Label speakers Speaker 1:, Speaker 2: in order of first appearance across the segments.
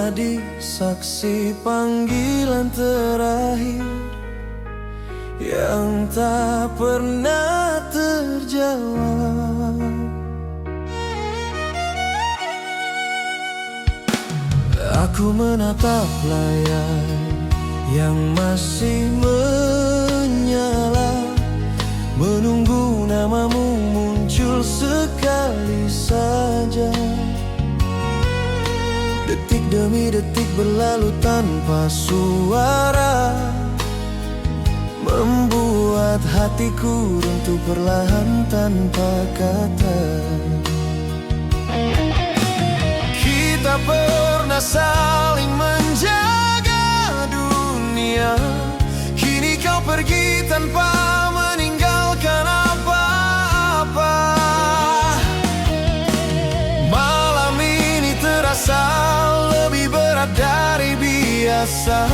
Speaker 1: menjadi saksi panggilan terakhir yang tak pernah terjawab. Aku menatap layar yang masih menyala, menunggu namamu muncul sekali saja. Detik demi detik berlalu tanpa suara, membuat hatiku runtuh perlahan tanpa kata. Kita pernah saling menjaga dunia, kini kau pergi tanpa meninggalkan apa-apa. Malam ini terasa lebih berat dari biasa,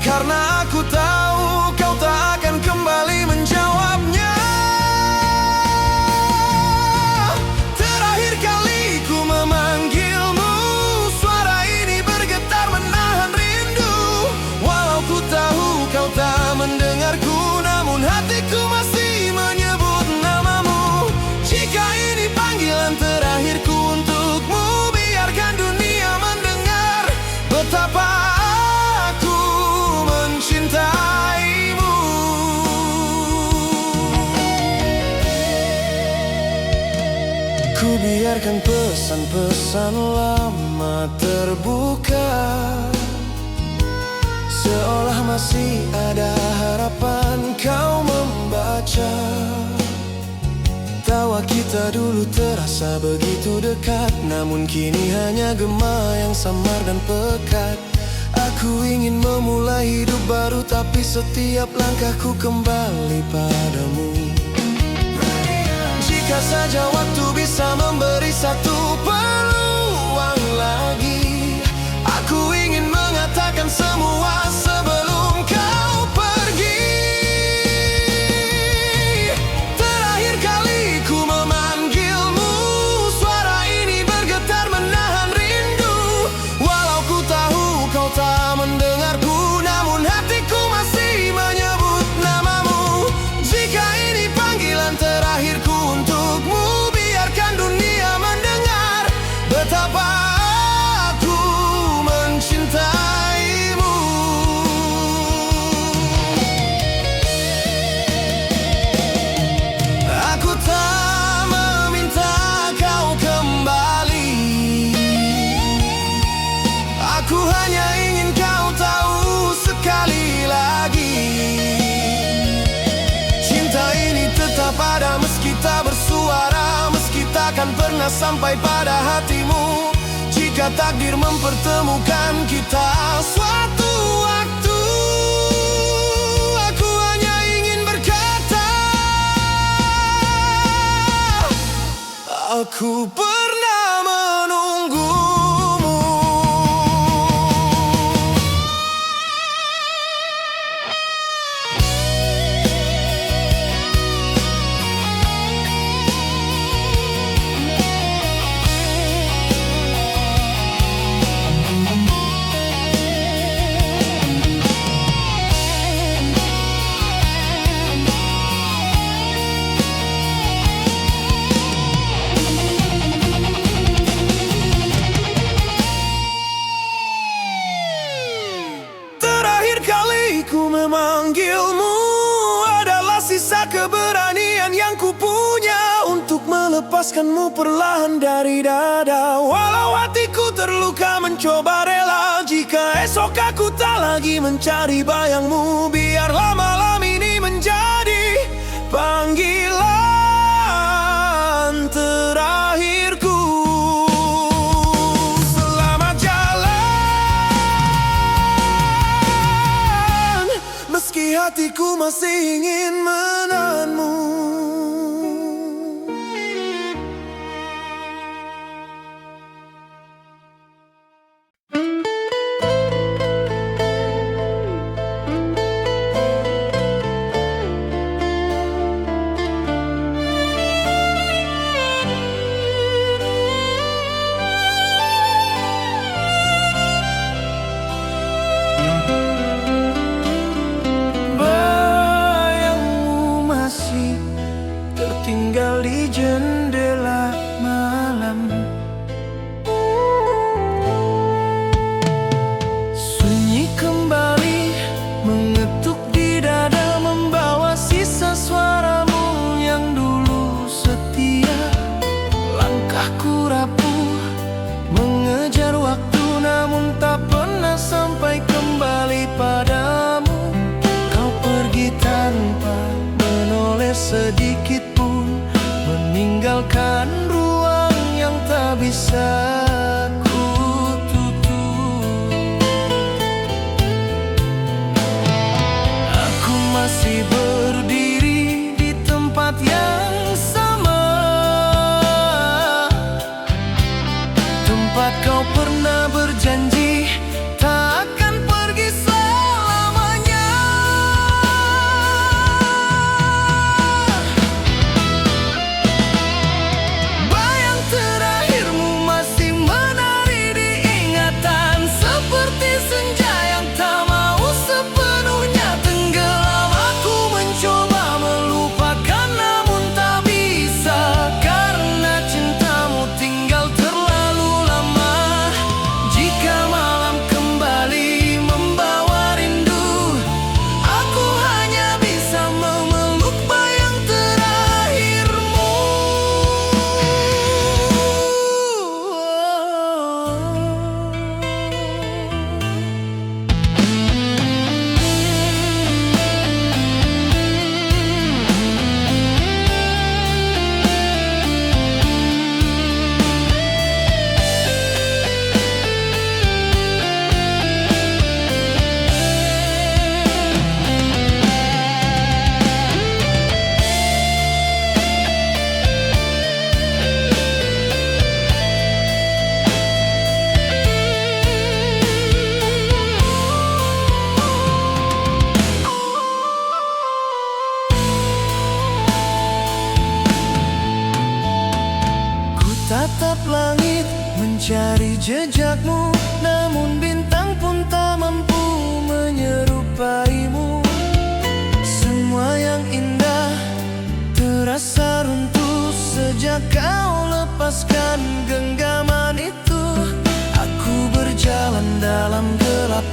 Speaker 1: karena aku tahu kau tak akan kembali menjawabnya. Terakhir kali ku memanggilmu, suara ini bergetar menahan rindu. Walau ku tahu kau tak mendengarku, namun hatiku masih menyebut namamu. Jika ini panggilan terakhirku untukmu, biarkan dunia mendengar betapa aku mencintaimu. Ku biarkan pesan-pesan lama terbuka, seolah masih ada harapan kau membaca. Tawa kita dulu terasa begitu dekat, namun kini hanya gema yang samar dan pekat. Aku ingin memulai hidup baru, tapi setiap langkahku kembali padamu. Jika saja waktu bisa memberi satu peluang lagi, aku ingin mengatakan semua sebelum kau pergi. Terakhir kali ku memanggilmu, suara ini bergetar menahan rindu. Walau ku tahu kau tak mendengarku, namun hatiku masih menyebut namamu. Jika ini panggilan terakhirku untukmu, biarkan dunia mendengar betapa aku mencintaimu. Aku tak meminta kau kembali, aku hanya ingin kau tahu sekali lagi, cinta ini tetap ada meski tak bersuara, meski takkan pernah sampai pada hatimu. Jika takdir mempertemukan kita suatu waktu, aku hanya ingin berkata, aku pernah menunggumu. Ku memanggilmu adalah sisa keberanian yang ku punya untuk melepaskanmu perlahan dari dada. Walau hatiku terluka mencoba rela, jika esok aku tak lagi mencari bayangmu, biarlah malam ini menjadi panggilan terakhirku. Meski hatiku masih ingin menahanmu.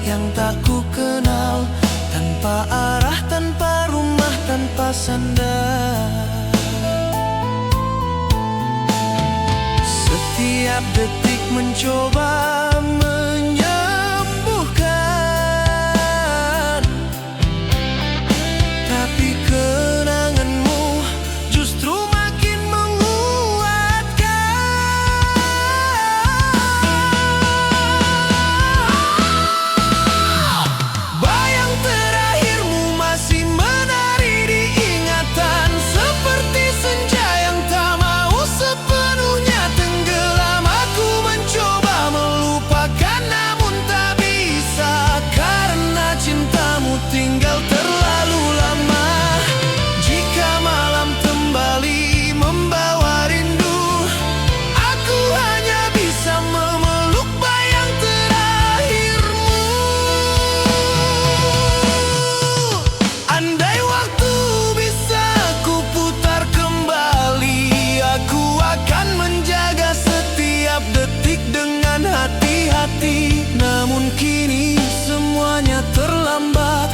Speaker 1: yang tak ku kenal, tanpa arah, tanpa rumah, tanpa sandar. Setiap detik mencoba menyembuhkan, tapi kenanganmu justru makin menguatkan. Bayang terakhirmu masih menari di ingatan, seperti senja yang tak mau sepenuhnya tenggelam. Aku mencoba melupakan namun tak bisa, karena cintamu tinggal terlalu lama. Jika malam kembali membawa rindu, aku hanya bisa memeluk bayang terakhirmu. Andai waktu bisa ku putar kembali, aku akan menjaga setiap detik dengan hati-hati. Namun kini semuanya terlambat,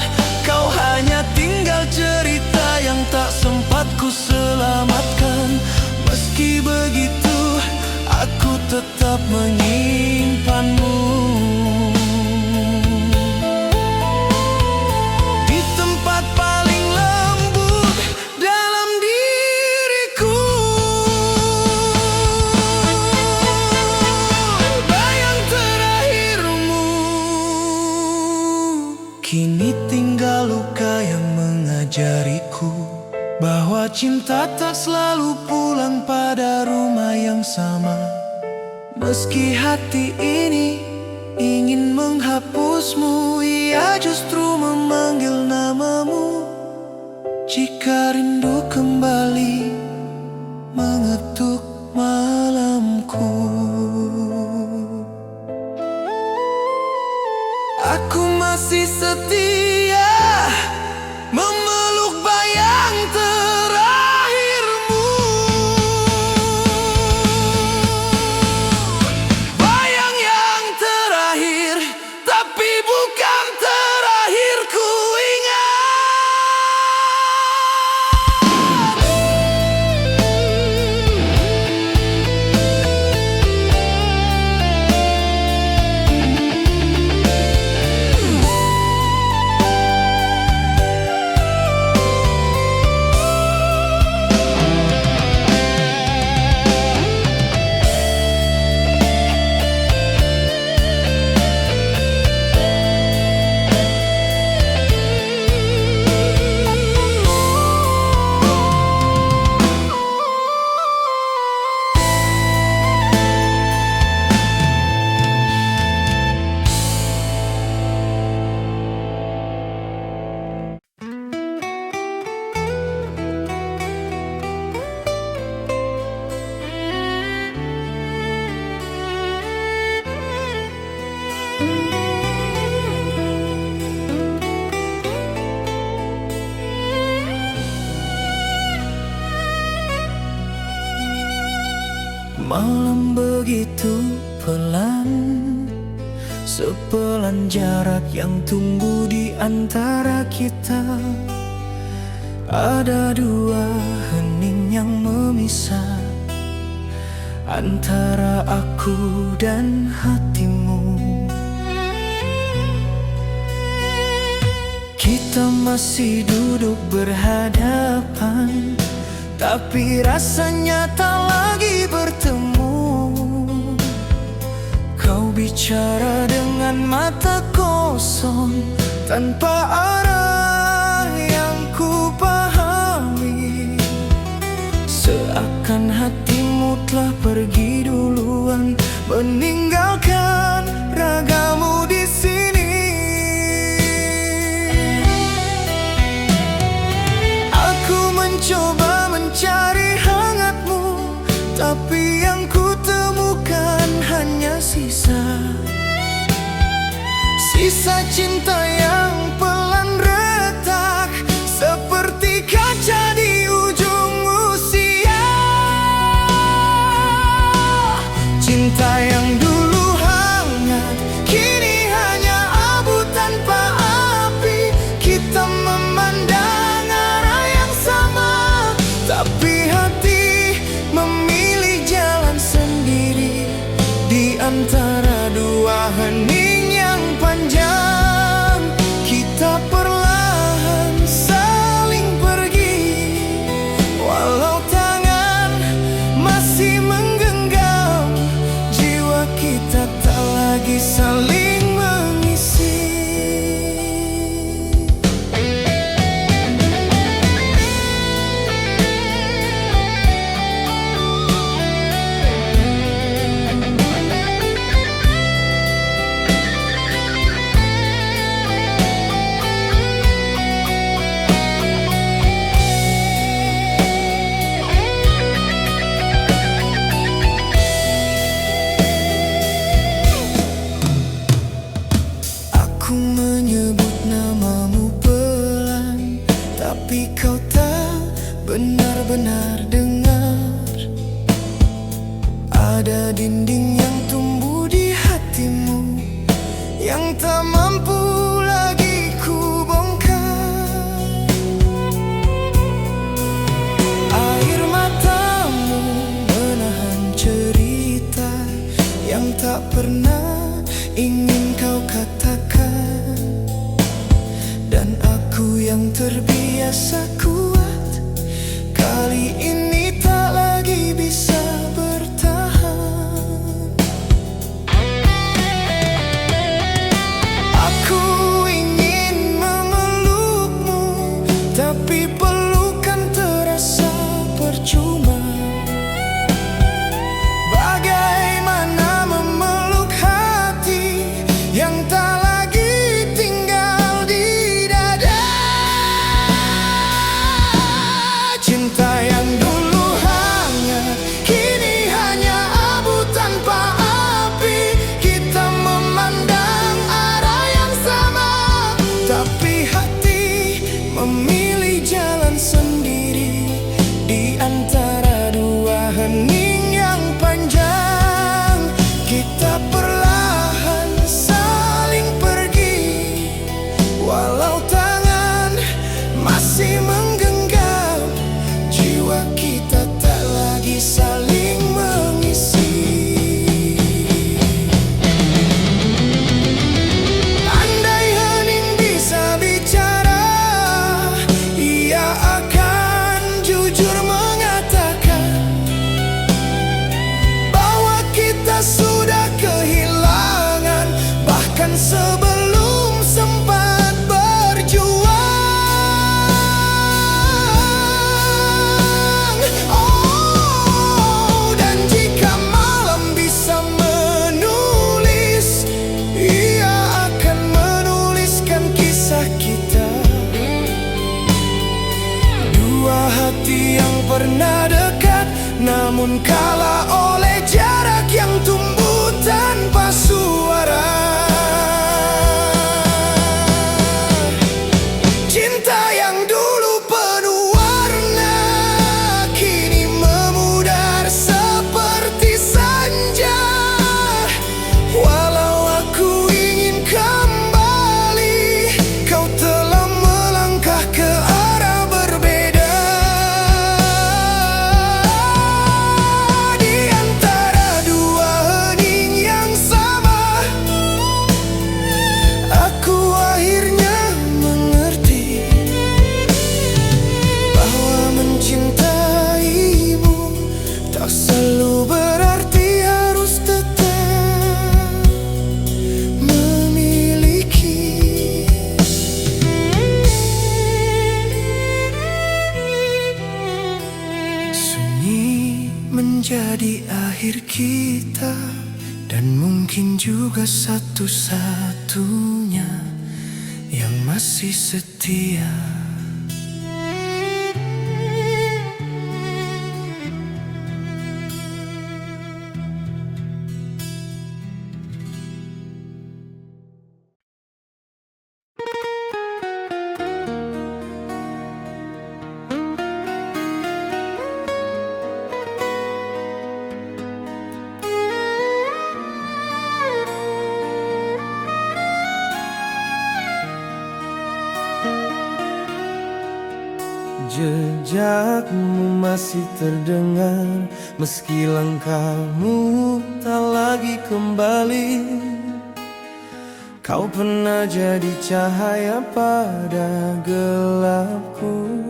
Speaker 1: kau hanya tinggal cerita yang tak sempat ku selamatkan. Meski begitu, aku tetap menyimpanmu di tempat paling lembut dalam diriku. Bayang terakhirmu kini tinggal luka yang mengajariku bahwa cinta tak selalu pulang pada rumah yang sama. Meski hati ini ingin menghapusmu, ia justru memanggil namamu. Jika rindu kembali mengetuk malamku, aku masih setia memeluk bayang terakhirmu. Bayang yang terakhir, tapi bukan terakhir ku ingat. Malam begitu pelan, sepelan jarak yang tumbuh di antara kita. Ada dua hening yang memisah antara aku dan hatimu. Kita masih duduk berhadapan, tapi rasanya tak lagi bertemu. Kau bicara dengan mata kosong, tanpa arah yang ku pahami. Seakan hatimu telah pergi duluan, meninggalkan ragamu di sini. Aku mencoba mencari hangatmu, tapi yang ku temukan hanya sisa cinta yang pelan retak, seperti kaca di ujung usia. Cinta yang dulu hangat, kini hanya abu hening yang panjang, kita perlahan saling pergi. Walau tangan masih menggenggam, jiwa kita tak lagi saling mengisi. Aku menyebut namamu pelan, tapi kau tak benar-benar dengar. Ada dinding yang tumbuh di hatimu, yang tak mampu lagi ku bongkar. Air matamu menahan cerita yang tak pernah ingin kau katakan. Dan aku yang terbiasa kuat, kali ini tak lagi bisa bertahan. Aku ingin memelukmu, tapi pelukan terasa percuma. Bagaimana memeluk hati yang tak lagi tinggal di dada. Cinta yang dulu hangat, kini hanya abu tanpa api. Kita memandang arah yang sama, tapi hati memilih jalan sendiri. Di antara dua hening yang panjang, kita perlahan saling pergi. Walau tangan masih menggenggam, jiwa kita tak lagi saling mengisi. Andai hening bisa bicara, ia akan jujur mengatakan bahwa kita sudah kehilangan, bahkan sebelum sempat berjuang. Oh, dan jika malam bisa menulis, ia akan menuliskan kisah kita. Dua hati yang pernah dekat, namun kalah oleh jarak yang tumbuh tanpa suara. Cinta yang dulu penuh warna, kini memudar seperti senja. Walau aku ingin kembali, kau telah melangkah ke arah berbeda. Di antara dua hening yang sama, aku akhirnya mengerti bahwa mencintaimu tak selalu berarti harus tetap memiliki. Sunyi menjadi akhir kita, dan mungkin juga satu-satunya yang masih setia. Jejakmu masih terdengar, meski langkahmu tak lagi kembali. Kau pernah jadi cahaya pada gelapku.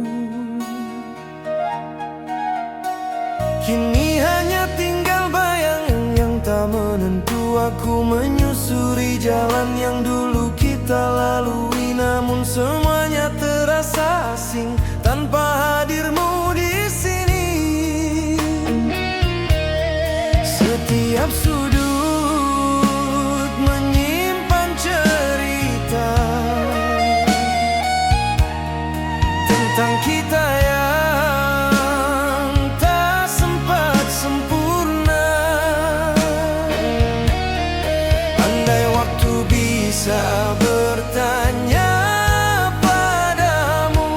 Speaker 1: Kini hanya tinggal bayangan yang tak menentu. Aku menyusuri jalan yang dulu kita lalui, namun semuanya terasa asing tanpa hadirmu di sini. Setiap sudut menyimpan cerita tentang kita yang tak sempat sempurna. Andai waktu bisa bertanya padamu,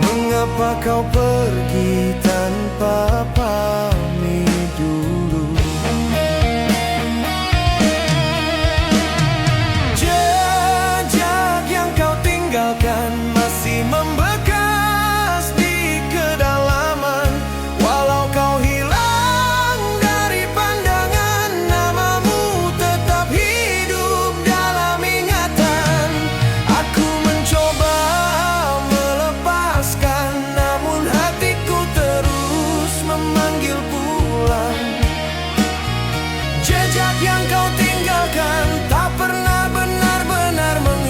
Speaker 1: mengapa kau pergi tanpa pamit dulu? Jejak yang kau tinggalkan masih membekas di kedalaman. Walau kau hilang dari pandangan, namamu tetap hidup dalam ingatan. Aku mencoba melepaskan, namun hatiku terus memanggil pulang. Jejak yang kau tinggalkan tak pernah benar-benar menghilang.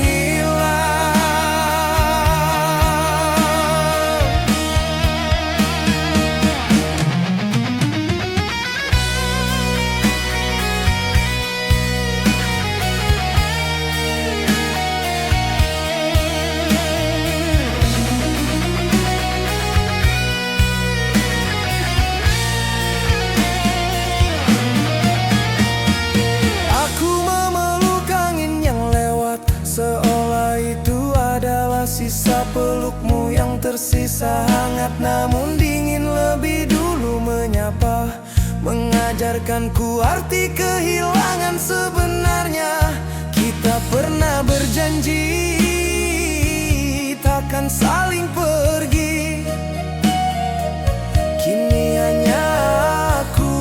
Speaker 1: Aku memeluk angin yang lewat, seolah itu adalah sisa pelukmu yang tersisa hangat namun dingin lebih dulu menyapa, mengajarkanku arti kehilangan sebenarnya. Kita pernah berjanji takkan saling pergi. Kini hanya aku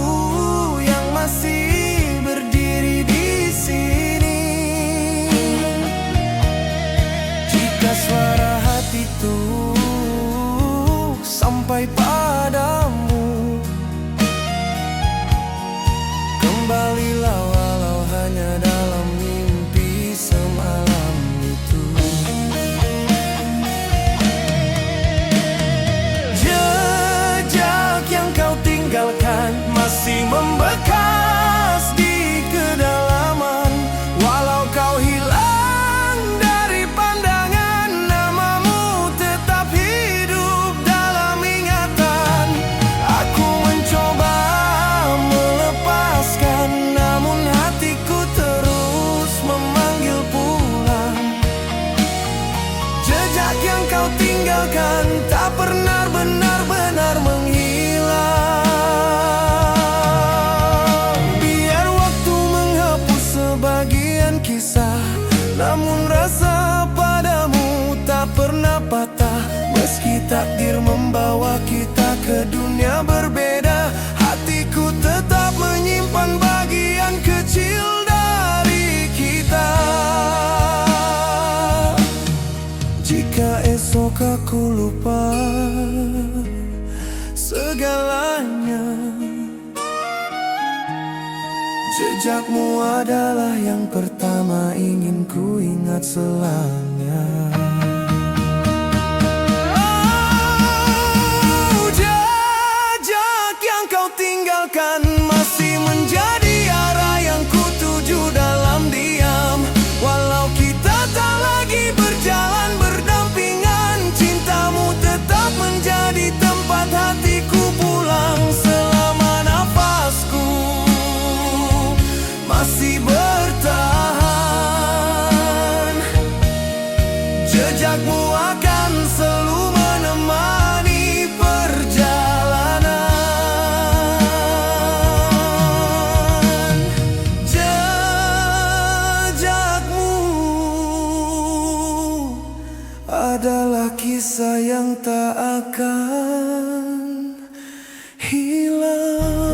Speaker 1: yang masih berdiri di sini. Jika suara hatiku sampai padamu, kembalilah walau hanya dalam mimpi semalam itu. Jejak yang kau tinggalkan masih membekas di kedalaman. Walau kau hilang dari pandangan, namamu tetap hidup dalam ingatan. Aku mencoba melepaskan, namun hatiku terus memanggil pulang. Jejak yang kau tinggalkan tak pernah benar-benar menghilang. Biar waktu menghapus sebagian kisah, namun rasa padamu tak pernah patah. Meski takdir membawa kita ke dunia berbeda, hatiku tetap menyimpan bagian kecil dari kita. Jika esok aku lupa segalanya, jejakmu adalah yang pertama ingin ku ingat selamanya. Oh, jejak yang kau tinggalkan masih menjadi arah yang ku tuju dalam diam. Walau kita tak lagi berjalan berdampingan, cintamu tetap menjadi tempat hatiku pulang. Selama nafasku masih bertahan, jejakmu akan selalu menemani perjalanan. Jejakmu adalah kisah yang tak akan hilang.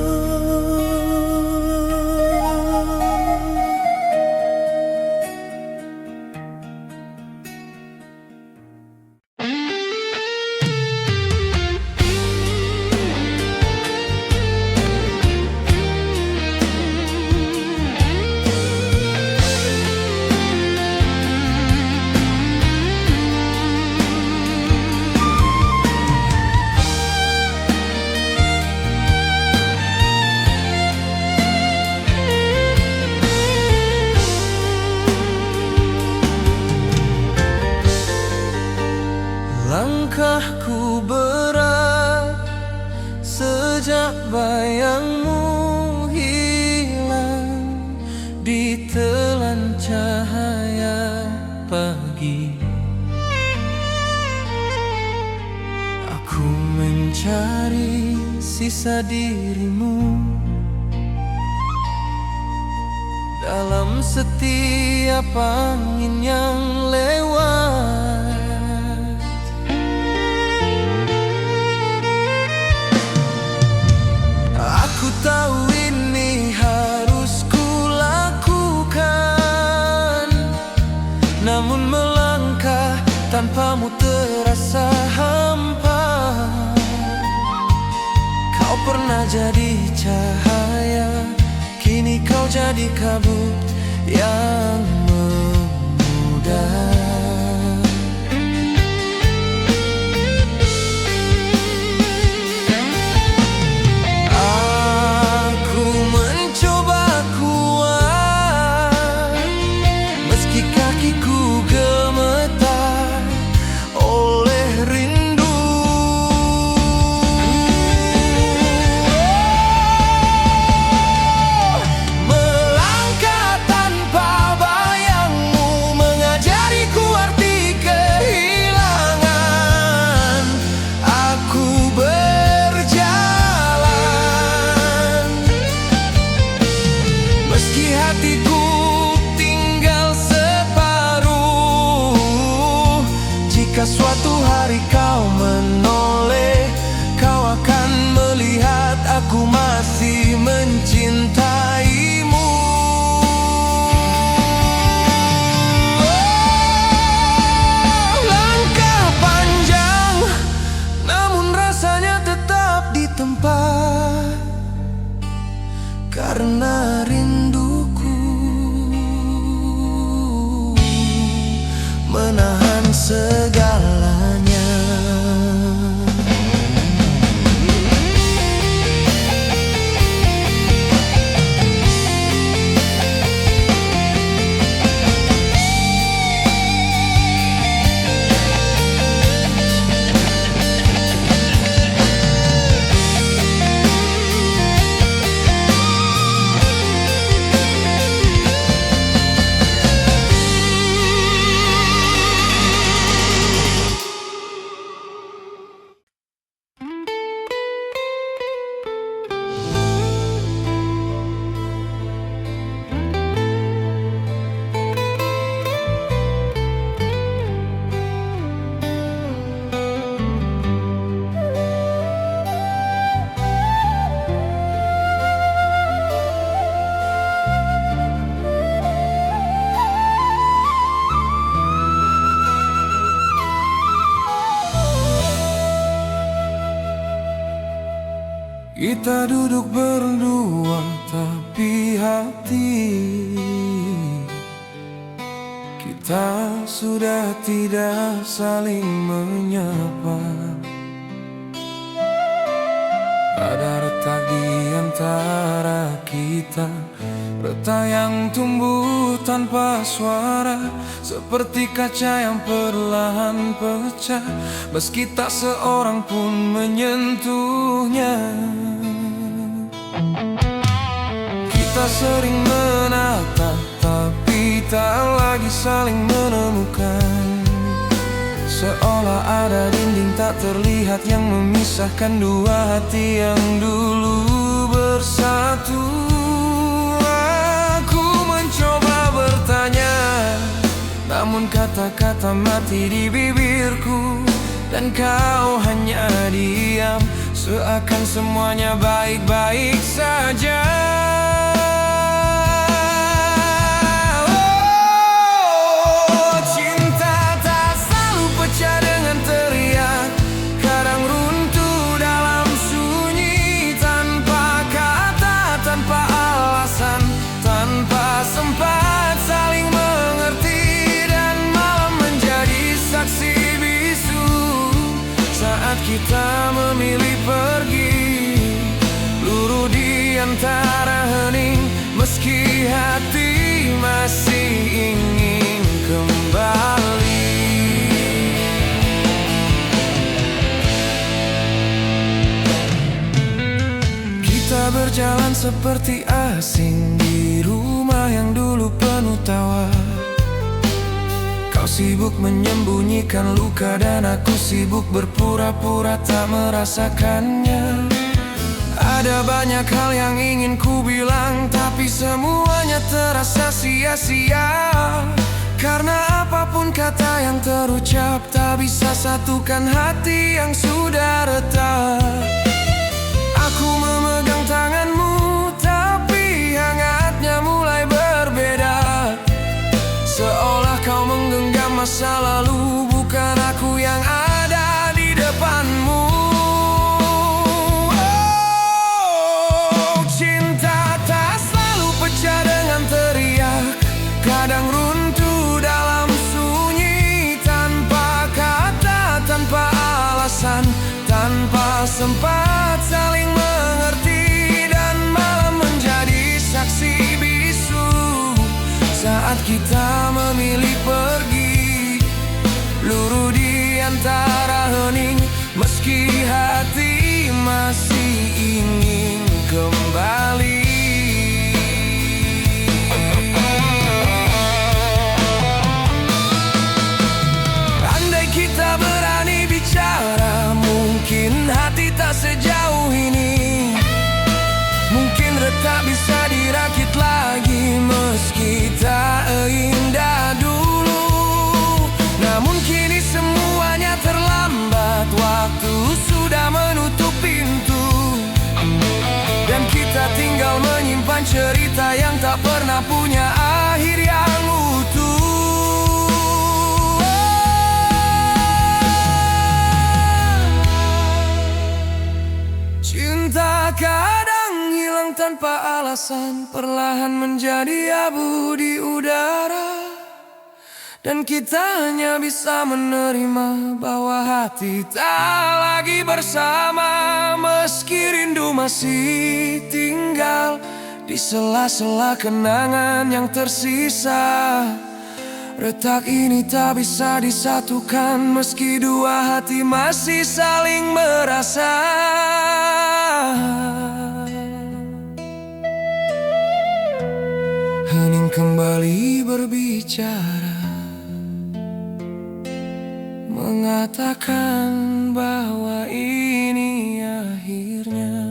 Speaker 1: sisa dirimu dalam setiap angin yang lewat. Aku tahu ini harus kulakukan, namun melangkah tanpamu terasa hampa. Kau pernah jadi cahaya, kini kau jadi kabut yang memudar. Aku mencoba kuat, meski kakiku gemetar oleh rindu. Melangkah tanpa bayangmu mengajariku arti kehilangan. Aku berjalan, meski hatiku tinggal separuh. Jika suatu hari kau menoleh, kau akan melihat aku masih mencintaimu. Langkah panjang, namun rasanya tetap di tempat, karena rinduku menahan segalanya. Kita duduk berdua tapi hati kita sudah tidak saling menyapa. Ada retak di antara kita, retak yang tumbuh tanpa suara, seperti kaca yang perlahan pecah, meski tak seorang pun menyentuhnya. Kita sering menatap, tapi tak lagi saling menemukan. Seolah ada dinding tak terlihat yang memisahkan dua hati yang dulu bersatu. Aku mencoba bertanya, namun kata-kata mati di bibirku, dan kau hanya diam, seakan semuanya baik-baik saja. Kita memilih pergi, luruh di antara hening, meski hati masih ingin kembali. Kita berjalan seperti asing di rumah yang dulu penuh tawa. Kau sibuk menyembunyikan luka dan aku sibuk berpura-pura tak merasakannya. Ada banyak hal yang ingin ku bilang, tapi semuanya terasa sia-sia. Karena apapun kata yang terucap, tak bisa satukan hati yang sudah retak. Aku memegang tanganmu, tapi hangatnya mulai berbeda. Seolah kau menggenggam masa lalu, bukan aku yang ada di depanmu. Oh, cinta tak selalu pecah dengan teriak. Kadang runtuh dalam sunyi, tanpa kata, tanpa alasan, tanpa sempat saling mengerti. Dan malam menjadi saksi bisu saat kita memilih pergi, luruh di antara hening, meski hati masih ingin kembali. Andai kita berani bicara, mungkin hati tak sejauh ini. Mungkin retak bisa dirakit lagi, meski tak indah dulu. Namun kini semuanya terlambat, waktu sudah menutup pintu. Dan kita tinggal menyimpan cerita yang tak pernah punya akhir yang utuh. Cinta kadang hilang tanpa alasan, perlahan menjadi abu di udara. Dan kita hanya bisa menerima bahwa hati tak lagi bersama, meski rindu masih tinggal di sela-sela kenangan yang tersisa. Retak ini tak bisa disatukan, meski dua hati masih saling merasa. Hening kembali berbicara, mengatakan bahwa ini akhirnya.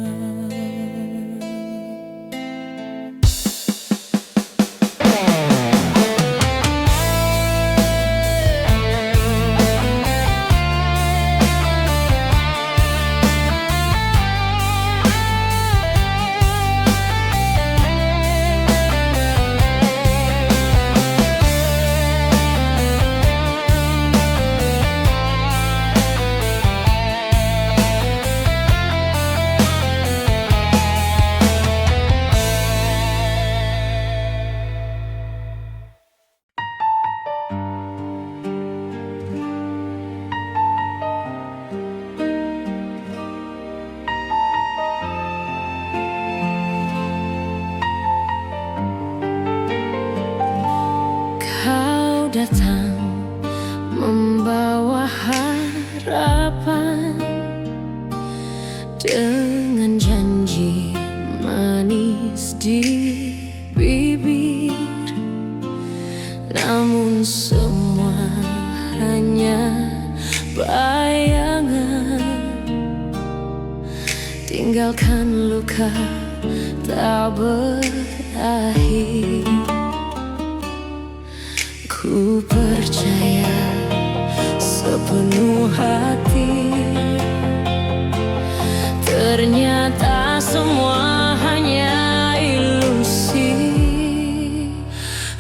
Speaker 2: Datang membawa harapan dengan janji manis di bibir. Namun semua hanya bayangan, tinggalkan luka tak berakhir. Ku percaya sepenuh hati, ternyata semua hanya ilusi.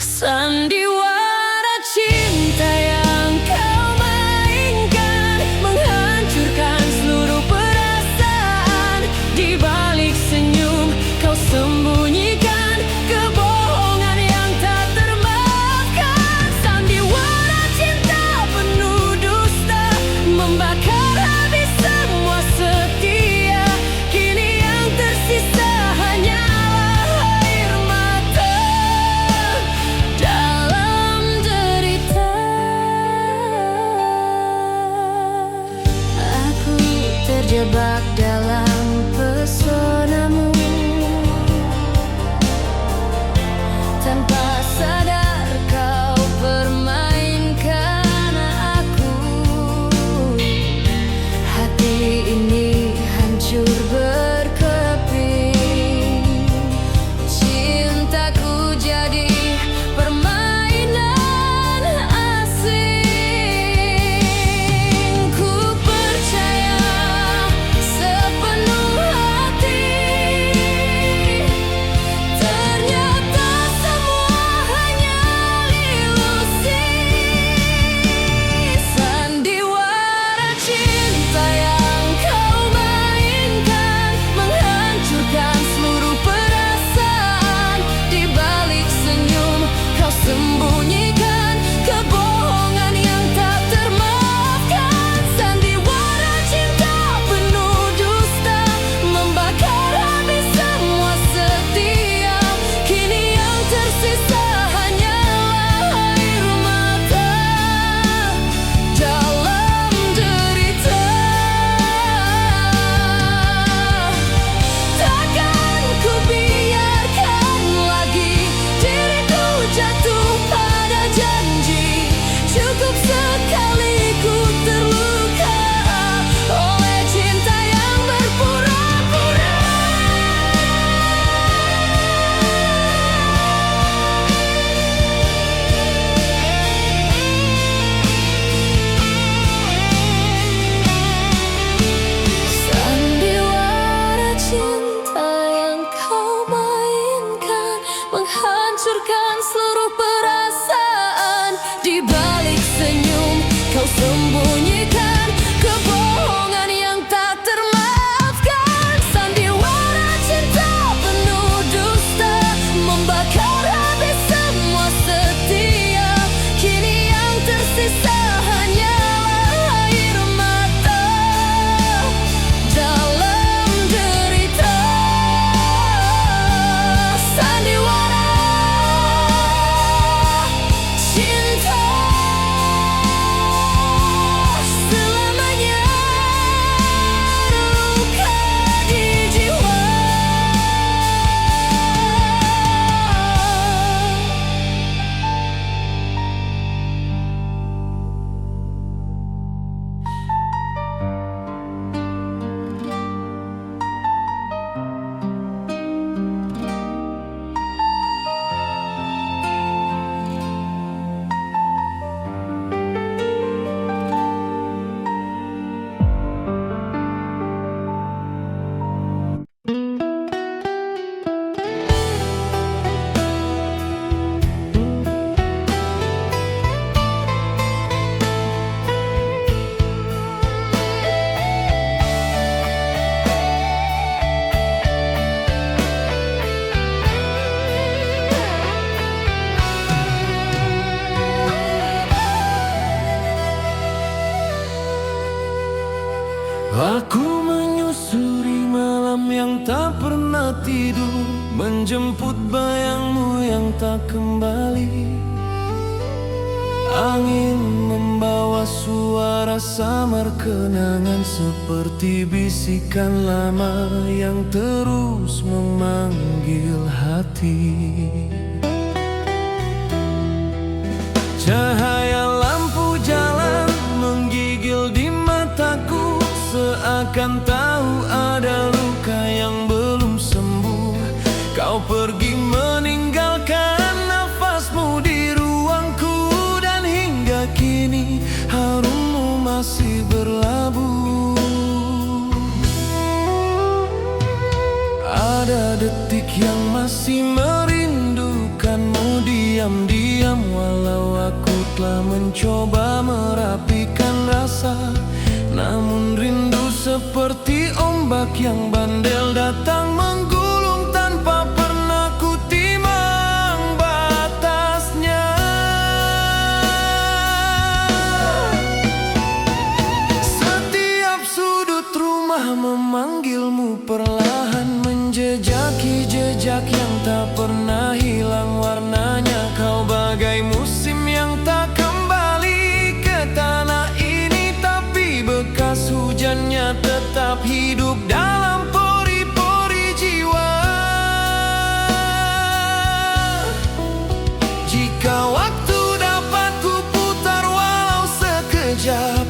Speaker 2: Sandiwara cinta yang kau mainkan, menghancurkan seluruh perasaan. Di balik senyum kau sembunyikan kebohongan yang tak termaafkan. Sandiwara cinta penuh dusta, membakar habis semua setia. Kini yang tersisa hanyalah air mata dalam
Speaker 1: tidur, menjemput bayangmu yang tak kembali. Angin membawa suara samar kenangan, seperti bisikan lama yang terus memanggil hati. Cahaya lampu jalan menggigil di mataku, seakan tahu ada luka yang belum sembuh. Kau pergi meninggalkan nafasmu di ruangku, dan hingga kini harummu masih berlabuh. Ada detik yang masih merindukanmu diam-diam, walau aku telah mencoba merapikan rasa. Namun rindu seperti ombak yang bandel datang menggulung tanpa pernah ku timang batasnya. Setiap sudut rumah memanggilmu perlahan, menjejaki jejak yang tak pernah hilang warnanya. Kau bagai musim yang tak kembali ke tanah ini, tapi bekas hujannya tetap hidup dalam pori-pori jiwa. Jika waktu dapat ku putar walau sekejap,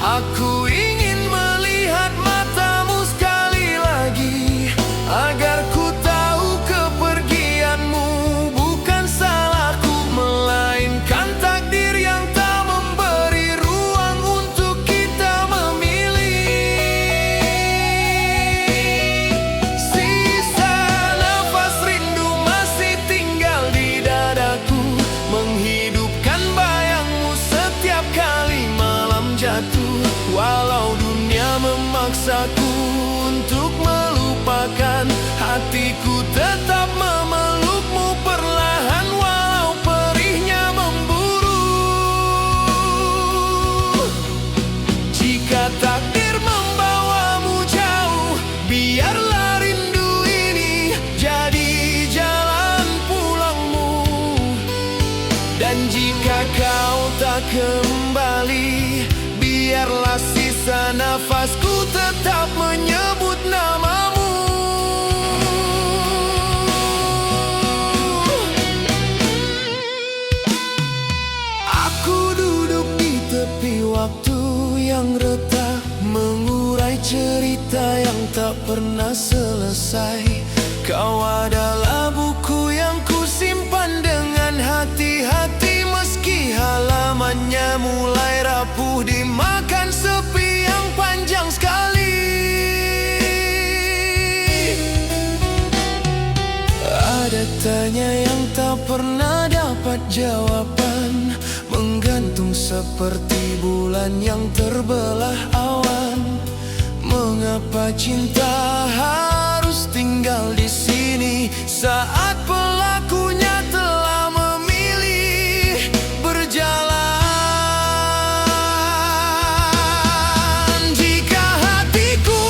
Speaker 1: aku ingin melihat matamu sekali lagi, agar ku tahu kepergianmu bukan salahku, melainkan takdir yang tak memberi ruang untuk kita memilih. Sisa nafas rindu masih tinggal di dadaku, menghidupkan bayangmu setiap kali malam jatuh. Walau dunia memaksaku untuk melupakan, hatiku tetap memelukmu perlahan, walau perihnya memburu. Jika takdir membawamu jauh, biarlah rindu ini jadi jalan pulangmu. Dan jika kau tak kembali, biarlah sisa nafasku tetap menyebut namamu. Aku duduk di tepi waktu yang retak, mengurai cerita yang tak pernah selesai. Kau adalah buku yang kusimpan dengan hati-hati, meski halamannya mulai rapuh dimakan sepi yang panjang sekali. Ada tanya yang tak pernah dapat jawaban, menggantung seperti bulan yang terbelah awan. Mengapa cinta harus tinggal di sini saat pelakunya telah memilih berjalan? Jika hatiku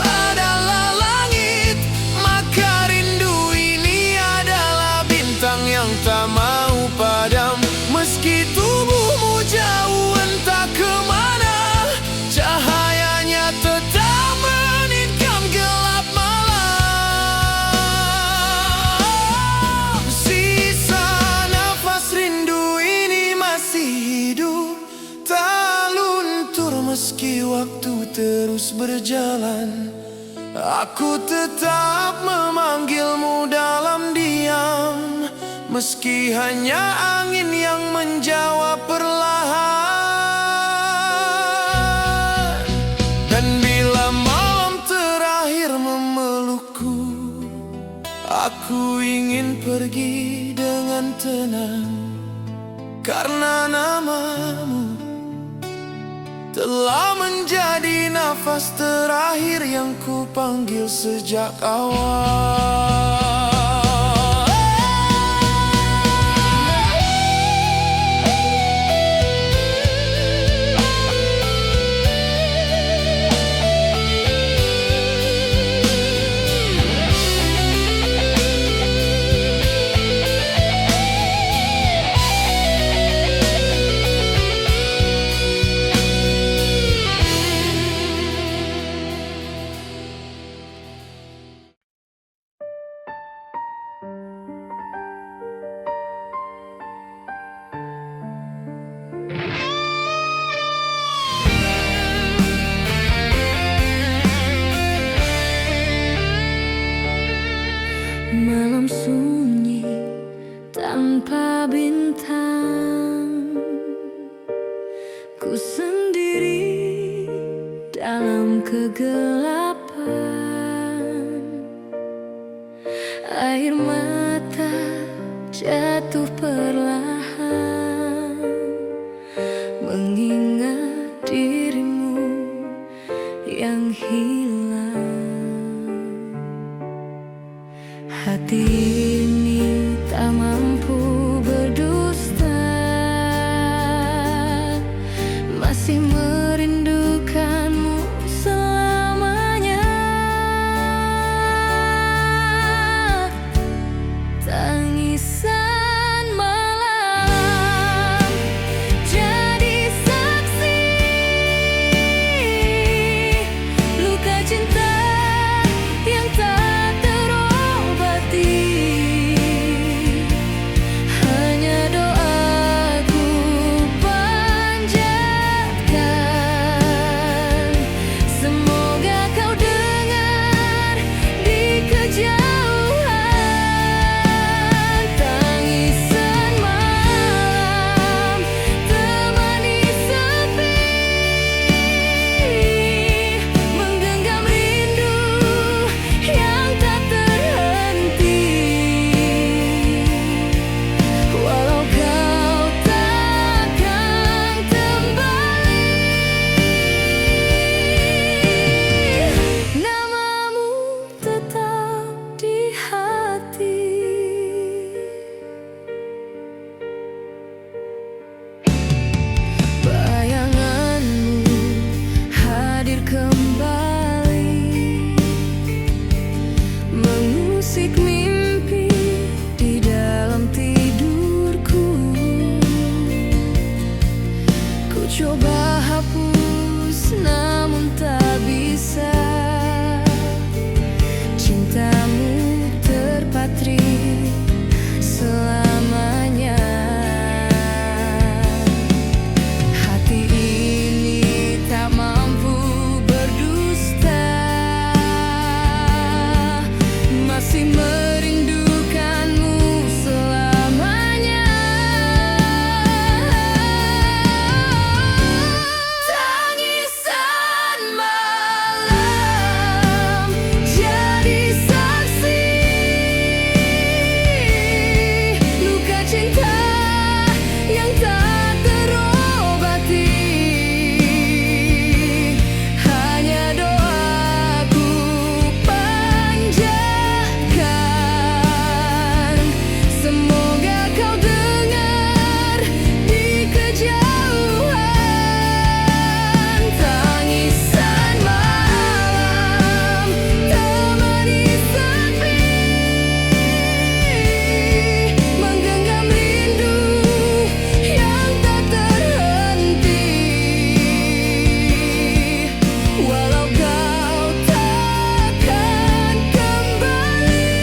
Speaker 1: adalah langit, maka rindu ini adalah bintang yang tak mau padam. Meski tubuhmu jauh entah kemana, cahayanya tetap menikam gelap malam. Sisa nafas rindu ini masih hidup, tak luntur meski waktu terus berjalan. Aku tetap memanggilmu dalam diam, meski hanya angin yang menjawab perlahan. Dan bila malam terakhir memelukku, aku ingin pergi dengan tenang, karena namamu telah menjadi nafas terakhir yang ku panggil sejak awal.
Speaker 2: tanpa bintang. Ku sendiri dalam kegelapan. Air mata jatuh perlahan, mengingat dirimu yang hilang. Hati ini tak mampu berdusta, masih merindukanmu selamanya. Tangisan malam jadi saksi luka cinta yang tak terobati. Hanya doaku panjatkan, semoga kau dengar di kejauhan. Tangisan malam temani sepi, menggenggam rindu yang tak terhenti. Walau kau takkan kembali, namamu tetap di hati. Bayanganmu hadir kembali, mengusik mimpi di dalam tidurku. Ku coba hapus namun tak bisa, cintamu terpatri selamanya. Hati ini tak mampu berdusta, masih merindukanmu selamanya. Tangisan malam jadi saksi luka cinta yang tak terobati. Hanya doaku panjatkan, semoga kau dengar di kejauhan. Tangisan malam temani sepi, menggenggam rindu yang tak terhenti. Walau kau takkan kembali,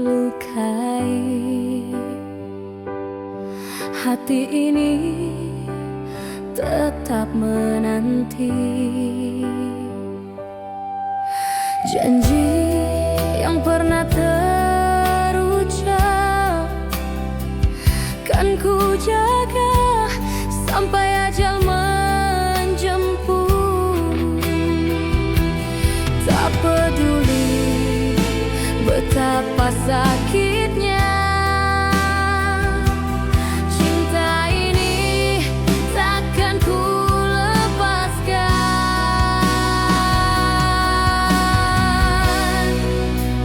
Speaker 2: dilukai. Hati ini tetap menanti janji yang pernah terucap, kan ku jaga sampai ajal menjemput. Tak peduli betapa sakitnya, cinta ini takkan ku lepaskan.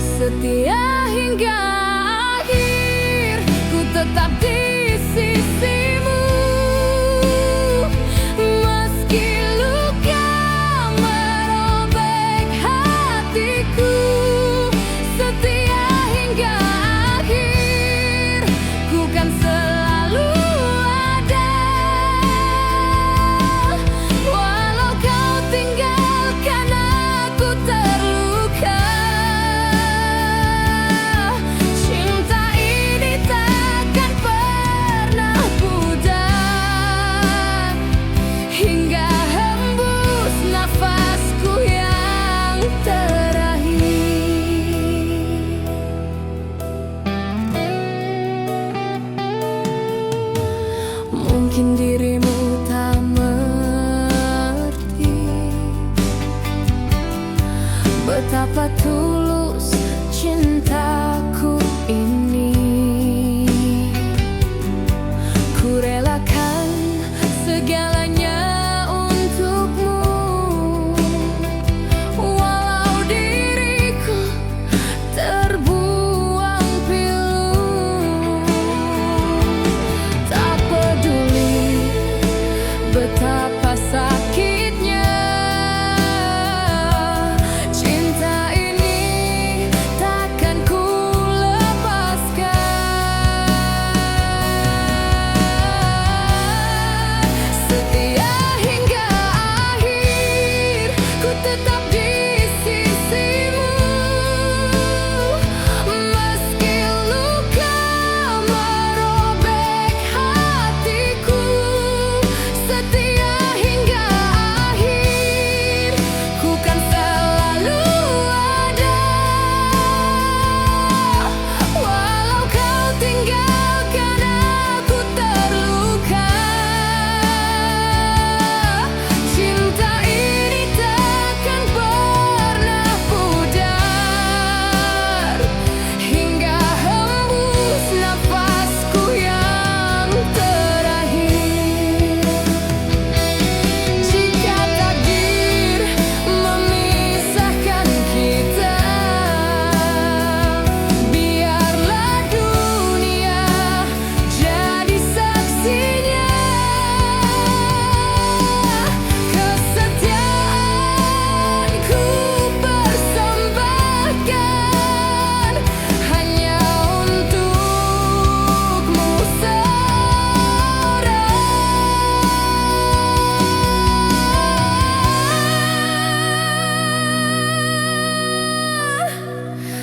Speaker 2: Setia hingga akhir, ku tetap di sisimu. Meski luka merobek hatiku, setia hingga akhir, ku kan selalu ada. Walau kau tinggalkan aku terluka, cinta ini takkan pernah pudar hingga hembus nafasku yang terakhir. Mungkin dirimu tak mengerti betapa tulus cintaku ini. Ku relakan segalanya untukmu, walau diriku terbuang pilu. Tak peduli betapa sakitnya, cinta ini takkan ku lepaskan. Setia hingga akhir, ku tetap di sisimu. Meski luka merobek hatiku, setia hingga akhir, ku kan selalu ada. Walau kau tinggalkan aku terluka, cinta ini takkan pernah pudar hingga hembus nafasku yang terakhir. Jika takdir memisahkan kita, biarlah dunia jadi saksinya. Kesetiaanku persembahkan hanya untukmu seorang.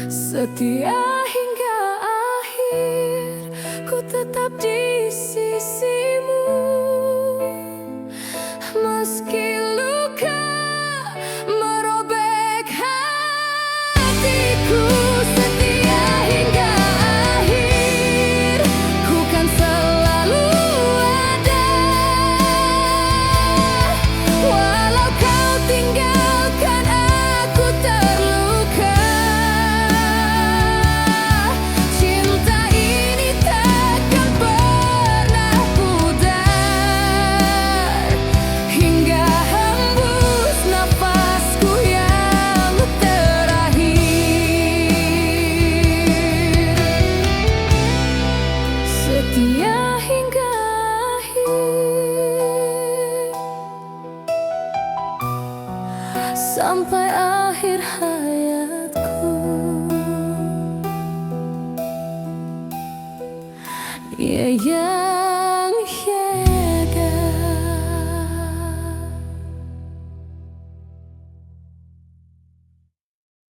Speaker 2: Setia hingga akhir, ku tetap di sisimu. Meski luka merobek hatiku, setia hingga akhir, ku kan selalu ada. Walau kau tinggalkan aku terluka, cinta ini takkan pernah pudar hingga hembus nafasku yang terakhir. Setia hingga akhir, sampai akhir hayatku. Yeah, yeah.